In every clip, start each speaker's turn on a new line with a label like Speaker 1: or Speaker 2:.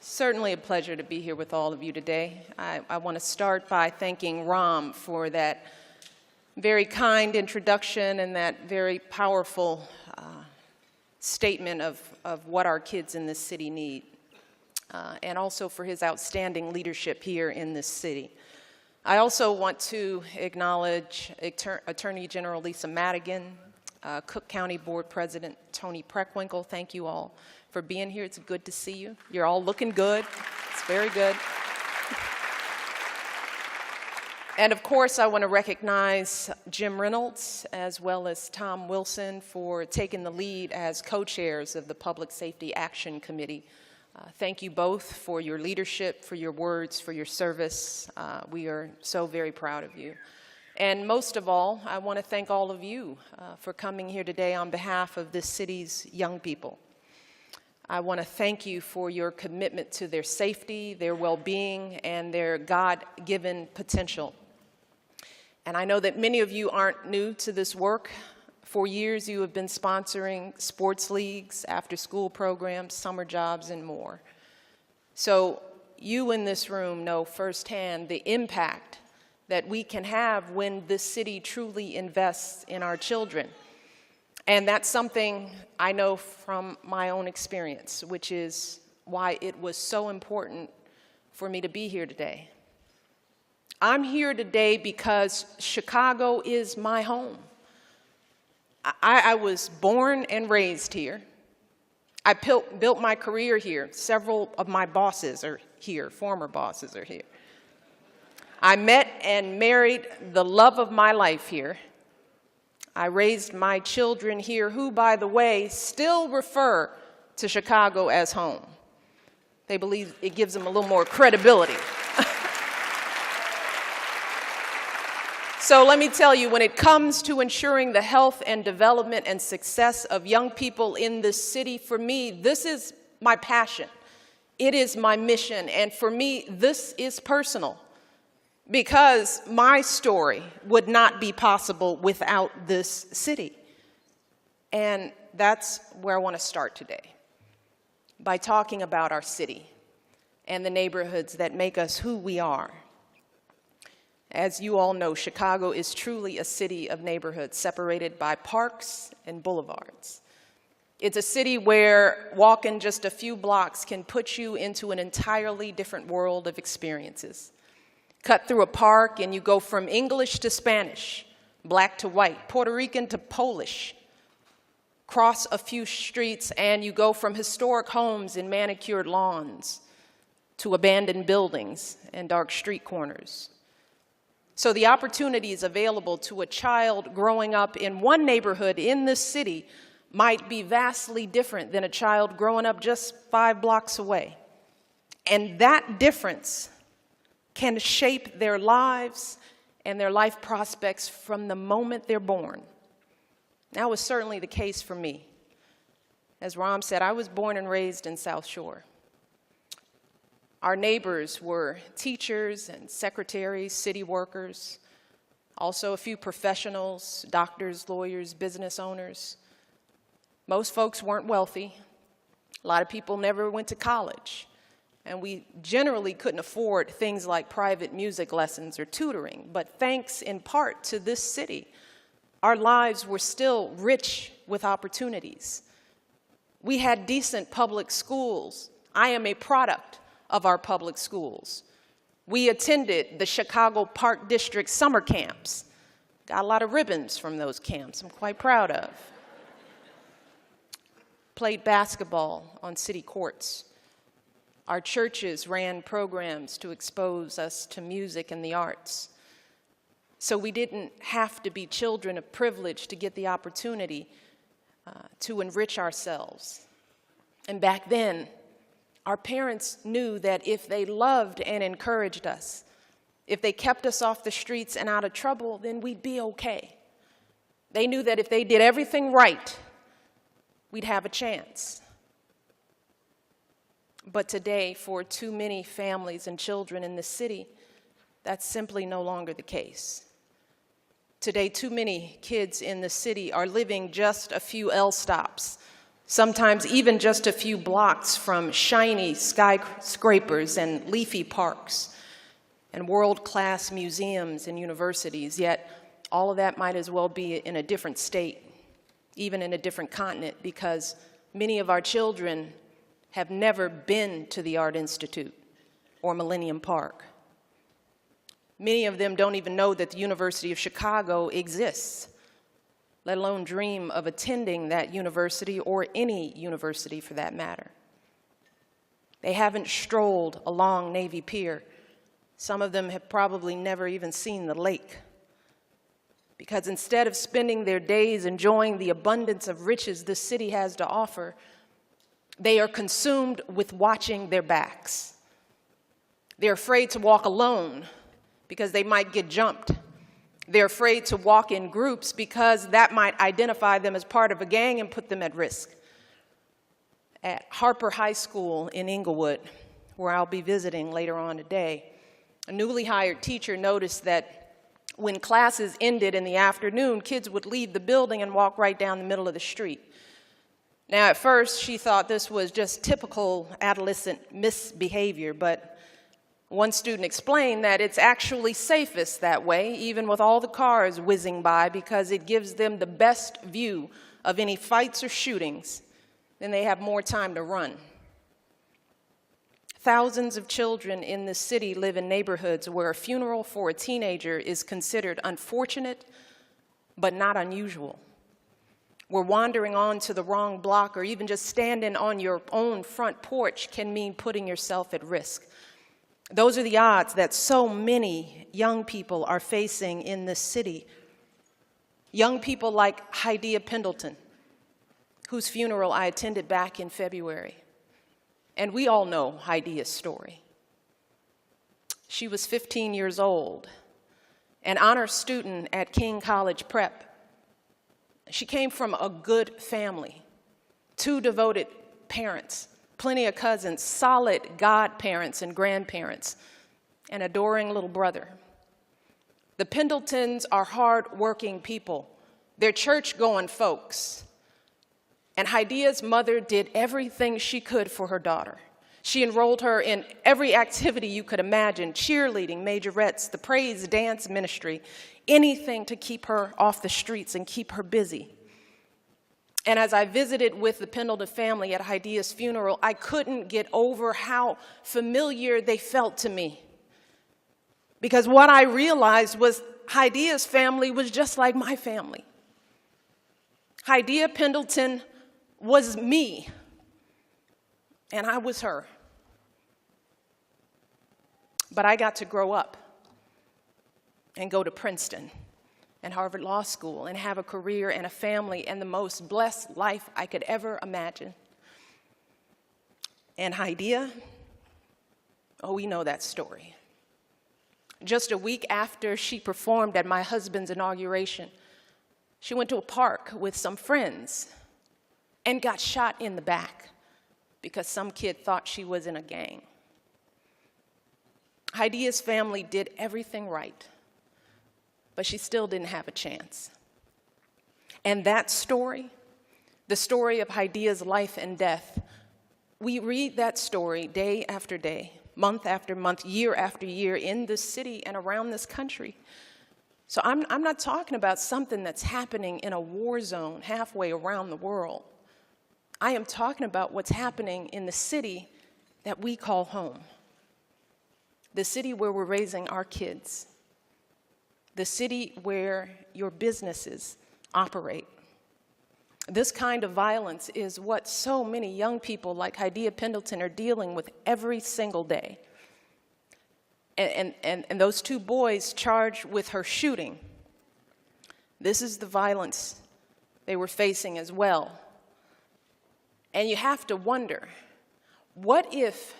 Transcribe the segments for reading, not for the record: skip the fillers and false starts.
Speaker 1: Certainly a pleasure to be here with all of you today. I want to start by thanking Ram for that very kind introduction and that very powerful statement of what our kids in this city need, and also for his outstanding leadership here in this city. I also want to acknowledge Attorney General Lisa Madigan, Cook County Board President Tony Preckwinkle. Thank you all for being here. It's good to see you. You're all looking good. It's very good. And of course, I want to recognize Jim Reynolds as well as Tom Wilson for taking the lead as co-chairs of the Public Safety Action Committee. Thank you both for your leadership, for your words, for your service. We are so very proud of you. And most of all, I want to thank all of you for coming here today on behalf of this city's young people. I want to thank you for your commitment to their safety, their well-being, and their God-given potential. And I know that many of you aren't new to this work. For years, you have been sponsoring sports leagues, after-school programs, summer jobs, and more. So you in this room know firsthand the impact that we can have when this city truly invests in our children. And that's something I know from my own experience, which is why it was so important for me to be here today. I'm here today because Chicago is my home. I was born and raised here. I built my career here. Several of my bosses are here, former bosses are here. I met and married the love of my life here. I raised my children here, who, by the way, still refer to Chicago as home. They believe it gives them a little more credibility. So let me tell you, when it comes to ensuring the health and development and success of young people in this city, for me, this is my passion. It is my mission, and for me, this is personal. Because my story would not be possible without this city. And that's where I want to start today, by talking about our city and the neighborhoods that make us who we are. As you all know, Chicago is truly a city of neighborhoods separated by parks and boulevards. It's a city where walking just a few blocks can put you into an entirely different world of experiences. Cut through a park and you go from English to Spanish, black to white, Puerto Rican to Polish. Cross a few streets and you go from historic homes and manicured lawns to abandoned buildings and dark street corners. So the opportunities available to a child growing up in one neighborhood in this city might be vastly different than a child growing up just 5 blocks away. And that difference can shape their lives and their life prospects from the moment they're born. That was certainly the case for me. As Ram said, I was born and raised in South Shore. Our neighbors were teachers and secretaries, city workers, also a few professionals, doctors, lawyers, business owners. Most folks weren't wealthy. A lot of people never went to college. And we generally couldn't afford things like private music lessons or tutoring. But thanks in part to this city, our lives were still rich with opportunities. We had decent public schools. I am a product of our public schools. We attended the Chicago Park District summer camps. Got a lot of ribbons from those camps I'm quite proud of. Played basketball on city courts. Our churches ran programs to expose us to music and the arts. So we didn't have to be children of privilege to get the opportunity to enrich ourselves. And back then, our parents knew that if they loved and encouraged us, if they kept us off the streets and out of trouble, then we'd be okay. They knew that if they did everything right, we'd have a chance. But today, for too many families and children in this city, that's simply no longer the case. Today, too many kids in the city are living just a few L stops sometimes even just a few blocks from shiny skyscrapers and leafy parks and world-class museums and universities, yet all of that might as well be in a different state, even in a different continent, because many of our children have never been to the Art Institute or Millennium Park. Many of them don't even know that the University of Chicago exists, let alone dream of attending that university or any university for that matter. They haven't strolled along Navy Pier. Some of them have probably never even seen the lake. Because instead of spending their days enjoying the abundance of riches this city has to offer, they are consumed with watching their backs. They're afraid to walk alone because they might get jumped. They're afraid to walk in groups because that might identify them as part of a gang and put them at risk. At Harper High School in Inglewood, where I'll be visiting later on today, a newly hired teacher noticed that when classes ended in the afternoon, kids would leave the building and walk right down the middle of the street. Now, at first, she thought this was just typical adolescent misbehavior, but one student explained that it's actually safest that way, even with all the cars whizzing by, because it gives them the best view of any fights or shootings, and they have more time to run. Thousands of children in this city live in neighborhoods where a funeral for a teenager is considered unfortunate, but not unusual. Where wandering onto the wrong block or even just standing on your own front porch can mean putting yourself at risk. Those are the odds that so many young people are facing in this city. Young people like Hydea Pendleton, whose funeral I attended back in February. And we all know Hydea's story. She was 15 years old, an honor student at King College Prep. She came from a good family, 2 devoted parents, plenty of cousins, solid godparents and grandparents, an adoring little brother. The Pendletons are hard-working people. They're church-going folks. And Hydea's mother did everything she could for her daughter. She enrolled her in every activity you could imagine, cheerleading, majorettes, the praise dance ministry, anything to keep her off the streets and keep her busy. And as I visited with the Pendleton family at Hydea's funeral, I couldn't get over how familiar they felt to me. Because what I realized was Hydea's family was just like my family. Hydea Pendleton was me, and I was her. But I got to grow up and go to Princeton and Harvard Law School and have a career and a family and the most blessed life I could ever imagine. And Hydea, oh, we know that story. Just a week after she performed at my husband's inauguration, she went to a park with some friends and got shot in the back because some kid thought she was in a gang. Hydea's family did everything right, but she still didn't have a chance. And that story, the story of Hydea's life and death, we read that story day after day, month after month, year after year in this city and around this country. So I'm not talking about something that's happening in a war zone halfway around the world. I am talking about what's happening in the city that we call home. The city where we're raising our kids. The city where your businesses operate. This kind of violence is what so many young people like Hydea Pendleton are dealing with every single day. And those 2 boys charged with her shooting, this is the violence they were facing as well. And you have to wonder, what if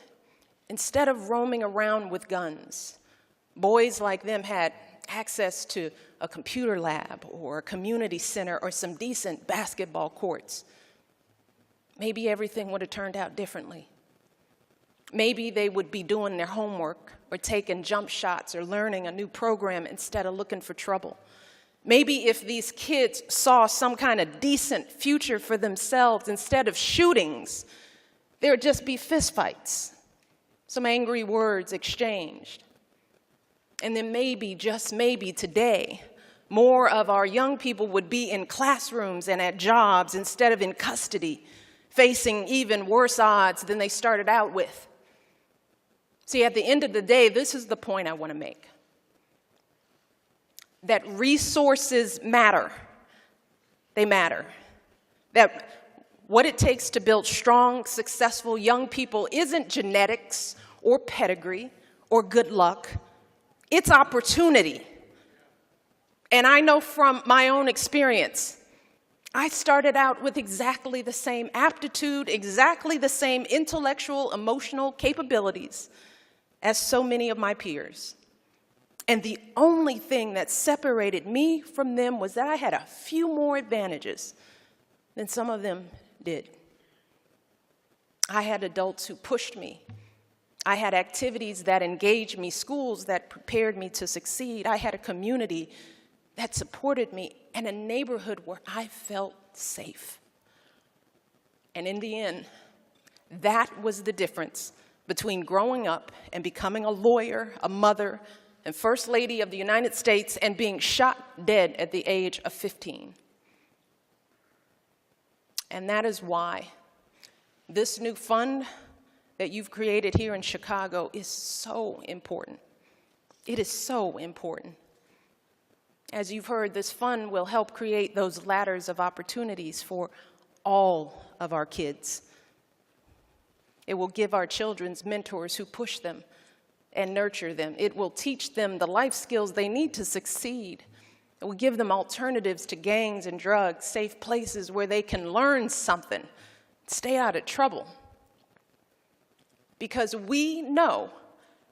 Speaker 1: instead of roaming around with guns, boys like them had access to a computer lab or a community center or some decent basketball courts? Maybe everything would have turned out differently. Maybe they would be doing their homework or taking jump shots or learning a new program instead of looking for trouble. Maybe if these kids saw some kind of decent future for themselves instead of shootings, there would just be fistfights, some angry words exchanged. And then maybe, just maybe today, more of our young people would be in classrooms and at jobs instead of in custody, facing even worse odds than they started out with. See, at the end of the day, this is the point I want to make. That resources matter. They matter. That what it takes to build strong, successful young people isn't genetics or pedigree or good luck. It's opportunity. And I know from my own experience, I started out with exactly the same aptitude, exactly the same intellectual, emotional capabilities as so many of my peers. And the only thing that separated me from them was that I had a few more advantages than some of them did. I had adults who pushed me. I had activities that engaged me, schools that prepared me to succeed. I had a community that supported me and a neighborhood where I felt safe. And in the end, that was the difference between growing up and becoming a lawyer, a mother, and First Lady of the United States and being shot dead at the age of 15. And that is why this new fund that you've created here in Chicago is so important. It is so important. As you've heard, this fund will help create those ladders of opportunities for all of our kids. It will give our children mentors who push them and nurture them. It will teach them the life skills they need to succeed. It will give them alternatives to gangs and drugs, safe places where they can learn something, stay out of trouble. Because we know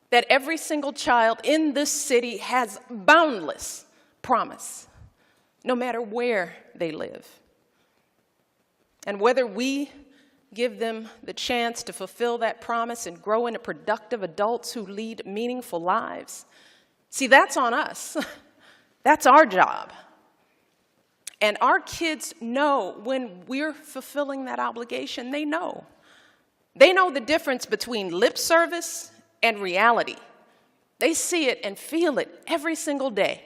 Speaker 1: that every single child in this city has boundless promise, no matter where they live. And whether we give them the chance to fulfill that promise and grow into productive adults who lead meaningful lives, see, that's on us. That's our job. And our kids know when we're fulfilling that obligation. They know. They know the difference between lip service and reality. They see it and feel it every single day.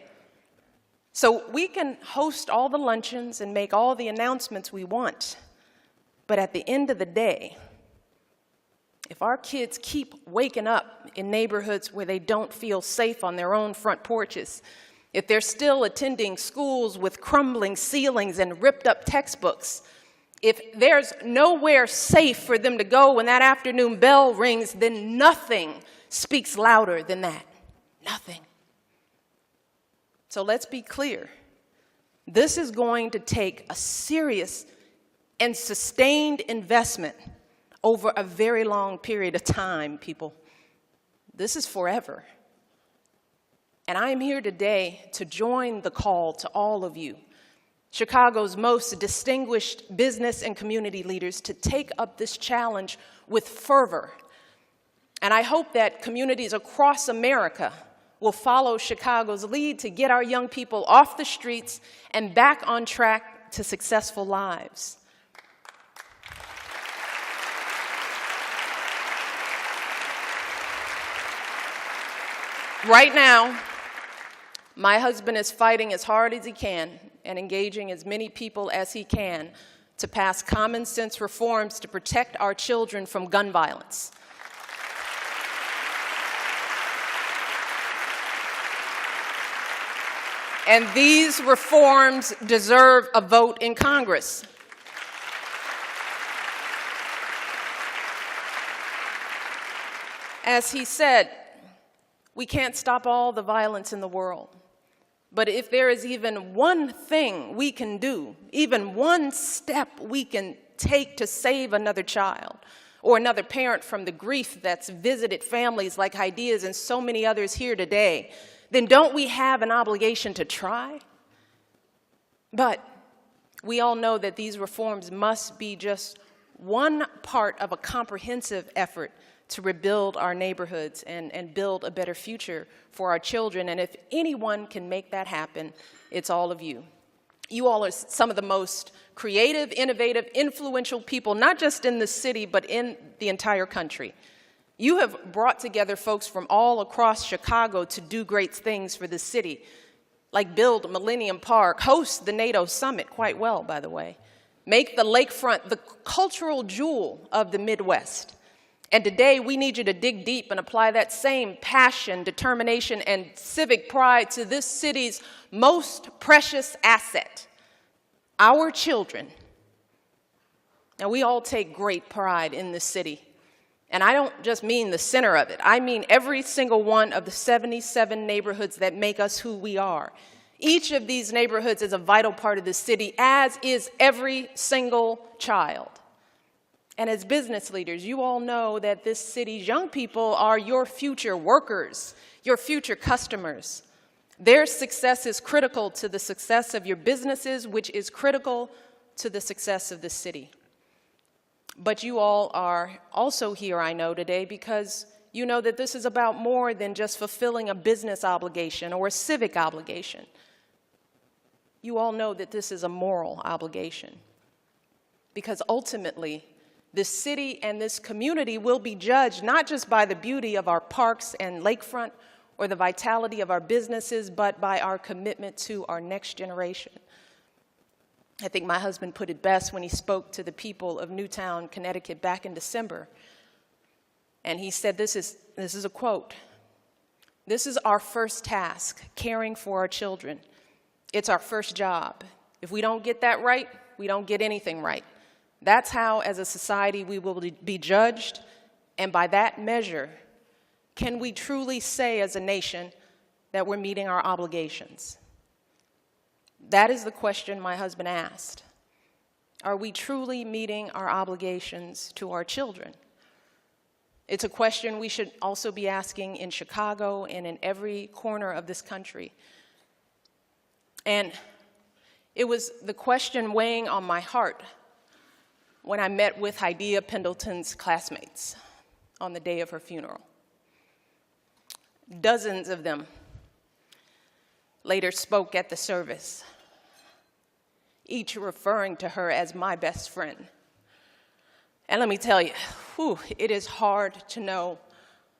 Speaker 1: So we can host all the luncheons and make all the announcements we want. But at the end of the day, if our kids keep waking up in neighborhoods where they don't feel safe on their own front porches, if they're still attending schools with crumbling ceilings and ripped up textbooks, if there's nowhere safe for them to go when that afternoon bell rings, then nothing speaks louder than that. Nothing. So let's be clear. This is going to take a serious and sustained investment over a very long period of time, people. This is forever. And I am here today to join the call to all of you, Chicago's most distinguished business and community leaders, to take up this challenge with fervor. And I hope that communities across America will follow Chicago's lead to get our young people off the streets and back on track to successful lives. Right now, my husband is fighting as hard as he can and engaging as many people as he can to pass common sense reforms to protect our children from gun violence. And these reforms deserve a vote in Congress. As he said, we can't stop all the violence in the world. But if there is even one thing we can do, even one step we can take to save another child or another parent from the grief that's visited families like Hadia's and so many others here today, then don't we have an obligation to try? But we all know that these reforms must be just one part of a comprehensive effort to rebuild our neighborhoods and build a better future for our children. And if anyone can make that happen, it's all of you. You all are some of the most creative, innovative, influential people, not just in the city, but in the entire country. You have brought together folks from all across Chicago to do great things for the city, like build Millennium Park, host the NATO summit quite well, by the way, make the lakefront the cultural jewel of the Midwest. And today, we need you to dig deep and apply that same passion, determination, and civic pride to this city's most precious asset, our children. Now, we all take great pride in this city. And I don't just mean the center of it. I mean every single one of the 77 neighborhoods that make us who we are. Each of these neighborhoods is a vital part of the city, as is every single child. And as business leaders, you all know that this city's young people are your future workers, your future customers. Their success is critical to the success of your businesses, which is critical to the success of the city. But you all are also here, I know, today because you know that this is about more than just fulfilling a business obligation or a civic obligation. You all know that this is a moral obligation because ultimately, this city and this community will be judged not just by the beauty of our parks and lakefront or the vitality of our businesses, but by our commitment to our next generation. I think my husband put it best when he spoke to the people of Newtown, Connecticut back in December. And he said, this is a quote, "This is our first task, caring for our children. It's our first job. If we don't get that right, we don't get anything right. That's how, as a society, we will be judged, and by that measure, can we truly say as a nation that we're meeting our obligations?" That is the question my husband asked. Are we truly meeting our obligations to our children? It's a question we should also be asking in Chicago and in every corner of this country. And it was the question weighing on my heart when I met with Hadiya Pendleton's classmates on the day of her funeral. Dozens of them later spoke at the service, each referring to her as my best friend. And let me tell you, it is hard to know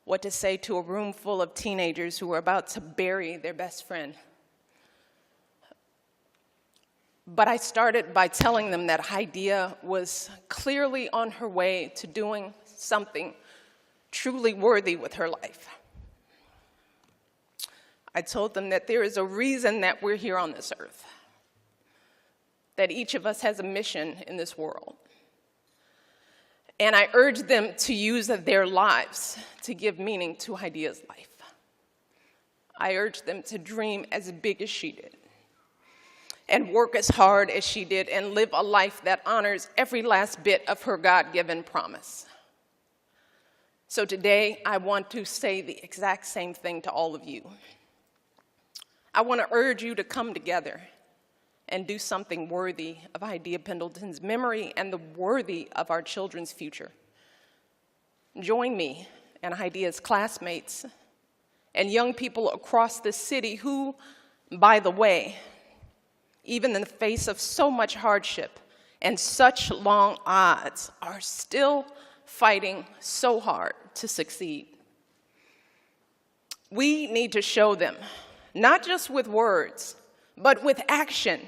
Speaker 1: what to say to a room full of teenagers who are about to bury their best friend. But I started by telling them that Hadiya was clearly on her way to doing something truly worthy with her life. I told them that there is a reason that we're here on this earth, that each of us has a mission in this world. And I urged them to use their lives to give meaning to Hadiya's life. I urged them to dream as big as she did, and work as hard as she did, and live a life that honors every last bit of her God-given promise. So today, I want to say the exact same thing to all of you. I want to urge you to come together and do something worthy of Hadiya Pendleton's memory and the worthy of our children's future. Join me and Hadiya's classmates and young people across the city who, by the way, even in the face of so much hardship and such long odds, are still fighting so hard to succeed. We need to show them, not just with words, but with action,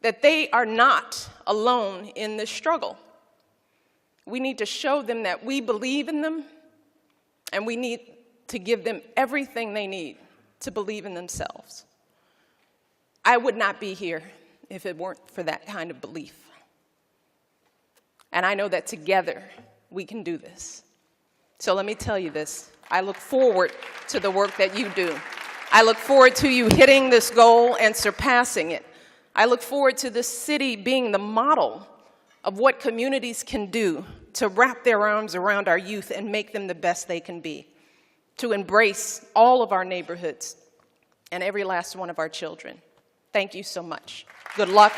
Speaker 1: that they are not alone in this struggle. We need to show them that we believe in them, and we need to give them everything they need to believe in themselves. I would not be here if it weren't for that kind of belief. And I know that together we can do this. So let me tell you this. I look forward to the work that you do. I look forward to you hitting this goal and surpassing it. I look forward to this city being the model of what communities can do to wrap their arms around our youth and make them the best they can be, to embrace all of our neighborhoods and every last one of our children. Thank you so much. Good luck,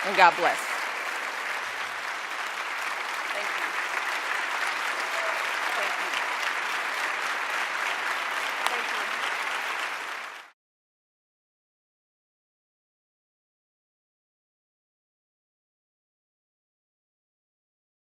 Speaker 1: and God bless.